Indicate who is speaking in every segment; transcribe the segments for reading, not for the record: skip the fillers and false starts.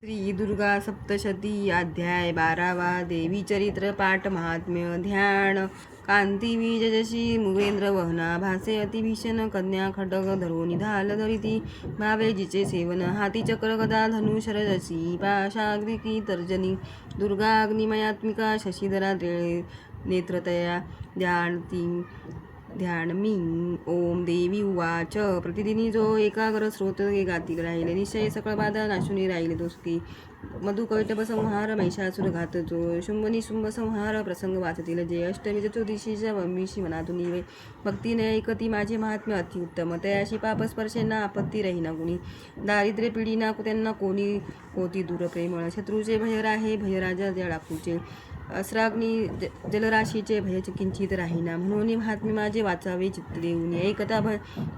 Speaker 1: श्री दुर्गा सप्तशती अध्याय 12वा देवी चरित्र पाठ महात्म्य ध्यान कांती बीज जशी मुगेंद्र वहना भासे अतिभीषण कन्या खडग धरून धाल धरिती भावे जिचे सेवन हाती चक्र गदा धनु शरजसी पाशाग्निकी तर्जनी दुर्गा अग्निमयात्मिका शशीधरा नेत्रतया ध्यानमी ओम देवी उवाच प्रतिदिनी जो एकाग्र स्रोत गाती राहिले निश्चय सकळ बाधा नाशुनी राहिले तो सुखी मधुकैटभ संहार महिषासुर घात जो शुंभनी शुंभ संहार प्रसंग वाचतील जे अष्टमी चतुर्दशीच्या वमिषी मनातून वे भक्तीने ऐकती माझे महात्म्य अतिउत्तम तयाशी पापस्पर्शेंना आपत्ती रहिना गुणी दारिद्र्य पिढीना त्यांना कोणी कोती दूर प्रेमळ शत्रूचे भय राहे भयराजा जळाकूचे अस्राग्नी जलराशीचे भय किंचित राहीना म्हणून महात्मे माझे वाचावे चित्त देऊन एकता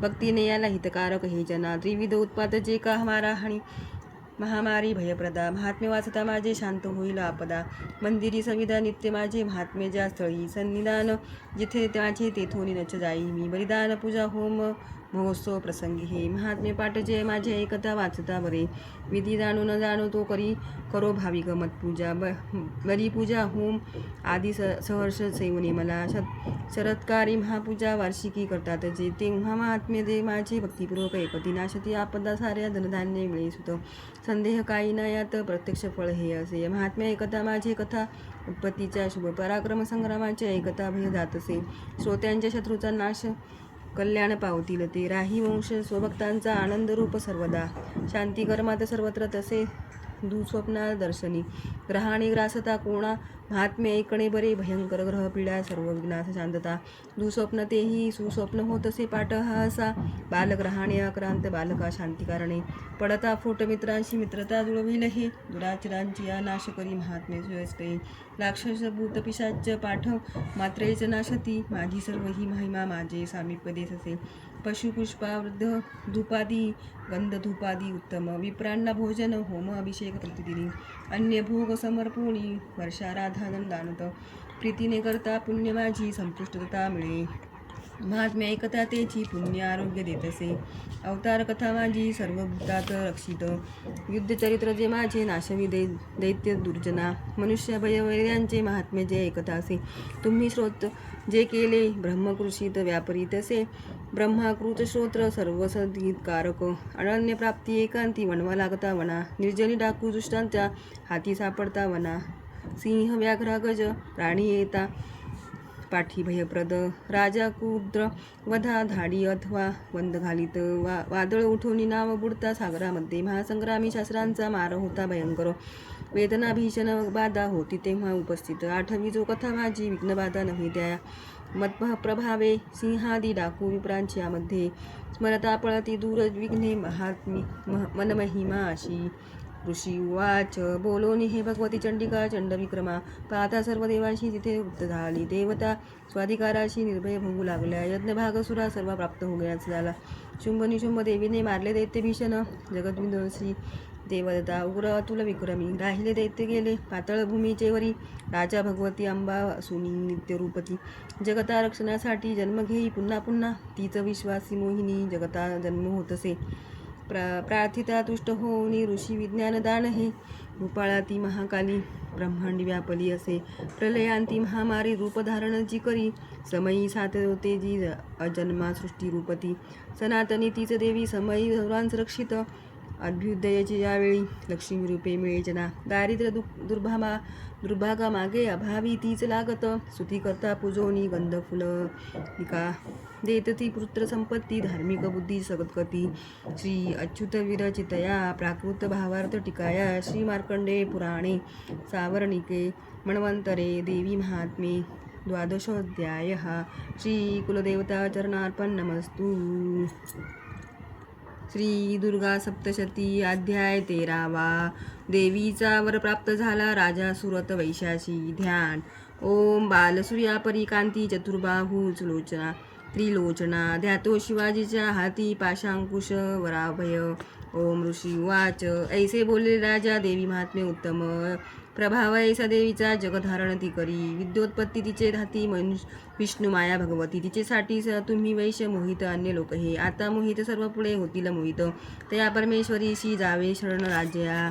Speaker 1: भक्तीने याला हितकारक हे जना त्रिविध उत्पात जे का हमारा हानी महामारी भयप्रदा महात्मे वाचता माझे शांत होईल आपदा मंदिरी संविधा नित्य माझे महात्मे ज्या स्थळी सन्निधान जिथे माझे तेथोनी नच जाई मी बलिदान पूजा होम महोत्सव प्रसंगी हे महात्मे पाठ जे माझे ऐकता वाचता बरे विधी जाणू न जाणू तो करो भाविक मत पूजा बरी पूजा होम आदी सहर्ष सेवने मला शरत्कारी महापूजा वार्षिकी करतात जे तेव्हा महात्मे दे माझे भक्तिपूर्वक ऐकती नाशती आपदा साऱ्या धनधान्य मिळे सुत संदेह काही न यात प्रत्यक्ष फळ हे असे महात्म्य ऐकता माझे कथा उत्पत्तीच्या शुभ पराक्रम संग्रामाचे ऐकता भय जात असे श्रोत्यांच्या शत्रूचा नाश कल्याण पावतील ते राही वंश स्वभक्तांचा आनंद रूप सर्वदा शांती कर्मात सर्वत्र तसे दुःस्वप्ना दर्शनी ग्रहाने ग्रासता कोणा महात्म्य ऐकणे बरे भयंकर ग्रह पिढ्या सर्व विनाश शांतता दुःस्वप्न तेही सुस्वप्न होत असे पाठ हा असा बालग्रहाणे आक्रांत बालका शांतिकारणे पडता फोट मित्रांशी मित्रता जुळविल हे दुराचरांची या नाश करी महात्म्य सुयस्ते राक्षस भूत पिशाच पाठ मात्रेच नाशती माझी सर्व ही महिमा माझे सामीप्य देस असे पशुपुष्पावृद्ध धूपादी गंध धूपादी उत्तम विप्रांना भोजन होम अभिषेक प्रतिदिनी अन्य भोग समर्पोणी वर्षाराधा दंडानत प्रीतीने करता पुण्य माझी संपुष्टता मिळे महात्म्य ऐकता तेची पुण्य आरोग्य देतसे अवतार कथा माझी सर्व भूतात रक्षित युद्धचरित्र जे माझे नाशवी दैत्य दुर्जना मनुष्य भयवैर्यांचे महात्म्य जे ऐकता असे तुम्ही श्रोत जे केले ब्रह्मकृषित व्यापरी तसे ब्रह्माकृत श्रोत्र सर्वसद्गीतकारक अनन्य प्राप्ती एकांती वनवा लागता वना निर्जनी डाकू दुष्टांच्या हाती सापडता वना सिंह व्याघ्र गज प्राणी येता पाठी भयप्रद राजा कुद्र वधा धाडी अथवा वंद घालीत वादळ उठवणी नाव बुडता सागरामध्ये महासंग्रामी शास्त्रांचा मार होता भयंकर वेदना भीषण बाधा होती तेव्हा उपस्थित आठवी जो कथा माझी विघ्नबाधा नव्हे त्या मत्प्रभावे सिंहादी डाकू विप्रांच्या मध्ये स्मरता पळती दूर विघ्ने महात्मी मनमहिमा अशी ऋषी उवाच बोलोनी हे भगवती चंडिका चंडविक्रमा पाहता सर्व देवांशी तिथे वृत्त झाली देवता स्वाधिकाराशी निर्भय भोगू लागल्या यज्ञभागसुरा सर्व प्राप्त होण्यास झाला शुंभ निशुंभ देवीने मारले दैत्य भीषण जगद्विध्वंसी देवदत्ता उग्र अतुल विक्रमी राहिले दैत्य गेले पातळ भूमीचे वरी राजा भगवती अंबा सुनी नित्यरूपती जगता रक्षणासाठी जन्म घेई पुन्हा पुन्हा तीच विश्वासी मोहिनी जगता जन्म होतसे प्रार्थिता तुष्ट होऊनी ऋषी विज्ञानदान हे भूपाळाती महाकाली ब्रह्मांडी व्यापली असे प्रलयांती महामारी रूपधारण जी करी समयी सात होते जी अजन्मा सृष्टी रूपती सनातनी तीच देवी समयी सर्वांस रक्षित अभ्युदयाची यावेळी लक्ष्मी रूपे मिळे जना दारिद्र्य दुर्भागा मागे अभावी तीच लागत स्तुती करता पूजोनी गंध फुलिका देत ती पुत्र संपत्ती धार्मिक बुद्धी सगतगती श्री अच्युत विरचितया प्राकृत भावार्थ टिकाया श्री मार्कंडे पुराणे सावर्णिके मन्वंतरे देवी महात्मे द्वादशोऽध्याय श्री कुलदेवता चरणार्पण नमस्तु श्री दुर्गा सप्तशती अध्याय 13वा देवीचा वर प्राप्त झाला राजा सुरत वैशाशी ध्यान ओम बालसूर्यापरी कांती चतुर्बाहू सुलोचना त्रिलोचना ध्यातो शिवाजीच्या हाती पाशांकुश वराभय ओम ऋषी उवाच ऐसे बोलले राजा देवी महात्म्य उत्तम प्रभाव ऐसा देवीचा जगधारण ती करी विद्योत्पत्ती तिचे धाती विष्णू माया भगवती तिचेसाठी तुम्ही वैश्य मोहित अन्य लोक हे आता मोहित सर्व पुढे होतील मोहित तया परमेश्वरीशी जावे शरण राज्या